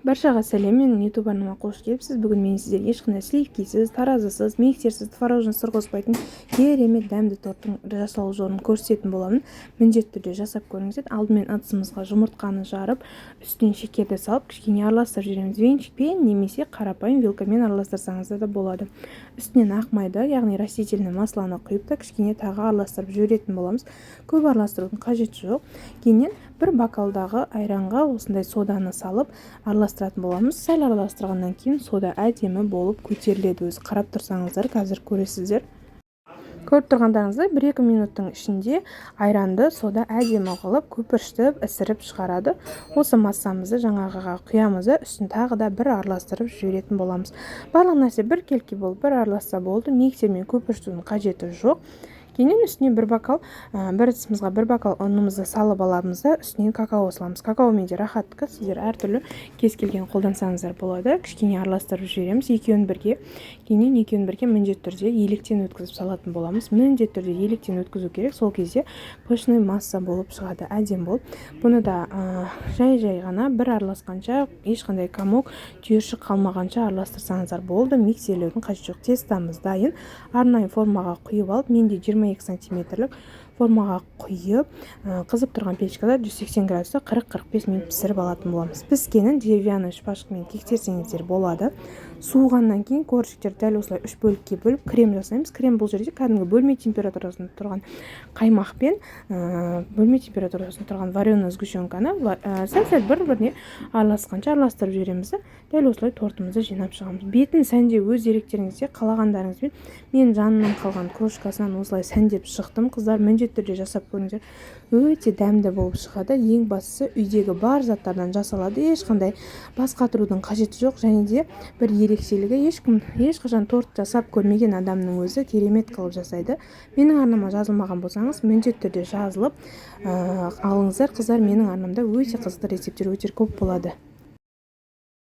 Баршаға сәлем, менің YouTube арнама қош келіпсіз. Бүгін мен сіздерге ешқандай сливкисіз, таразысыз, миксерсіз, творожный сыр қоспайтын керемет дәмді торттың жасалу жолын көрсететін боламын. Міндетті түрде жасап көріңіздер. Алдымен ыдысымызға жұмыртқаны жарып, үстіне шекерді салып, кішкене араластырып жібереміз. Венчикпен немесе қарапайым вилкамен араластырсаңыз да болады. Үстінен ақ майды, яғни растительный масланы құйып та кішкене тағы араластырып жіберетін боламыз. Көп араластырудың қажеті жоқ. Кейіннен бір бокалдағы айранға осындай соданы салып араластыратын боламыз. Сәл араластырғаннан кейін сода әдемі болып көтеріледі. Өзі қарап тұрсаңыздар, қазір көресіздер. Көріп тұрғандарыңыздай 1-2 минуттың ішінде айранды сода әдемі қылып көпіршітіп ісіріп шығарады. Осы массамызды жаңағыға құямыз да үстін тағы да бір араластырып жіберетін боламыз. Барлық нәрсе бір келке болып бір араласса болды. Миксермен көпіршітудің қажеті жоқ. Кейіннен үстіне бір ыдысымызға бір бокал ұнымызды салып аламыз да үстінен какао саламыз. Какаомен де рахатқа сіздер әртүрлі кез келген қолдансаңыздар болады. Кішкене араластырып жібереміз екеуін бірге. Кейіннен екеуін бірге міндетті түрде електен өткізіп салатын боламыз. Міндетті түрде електен өткізу керек. Сол кезде пышный масса болып шығады, әдем болып. Бұны да жай ғана бір араласқанша, ешқандай комок, түйіршік қалмағанша араластырсаңыздар болды. Миксерлеудің қажеті жоқ. Тестамыз дайын. Арнайы формаға құйып алып, менде 22 сантиметрлік формаға құйып, қызып тұрған печкада 180 градуста 40-45 минут пісіріп алатын боламыз. Піскенін деревянный шпажкамен кексерсеңіздер болады. Суығаннан кейін коржиктерді дәл осылай 3 бөлікке бөліп крем жасаймыз. Крем бұл жерде кәдімгі бөлме температурасында тұрған қаймақпен бөлме температурасында тұрған вареный сгущенканы сәл бір-біріне араласқанша араластырып жібереміз. Дәл осылай тортымызды жинап шығамыз. Бетін сәндеу өз еректеріңізде қалағандарыңызбен, мен жанынан қалған крошкасынан осылай сәндеп шықтым. Қыздар, міндетті түрде жасап көріңіздер. Өте дәмді болып шығады. Ең бастысы үйдегі бар заттардан жасалады. Ешқандай басқартудың қажеті жоқ, және де бір ерекшелігі, ешқашан торт жасап көрмеген адамның өзі керемет қылып жасайды. Менің арнама жазылмаған болсаңыз, міндетті түрде жазылып алыңыздар. Қыздар, менің арнамда өте қызықты рецептер өте көп болады.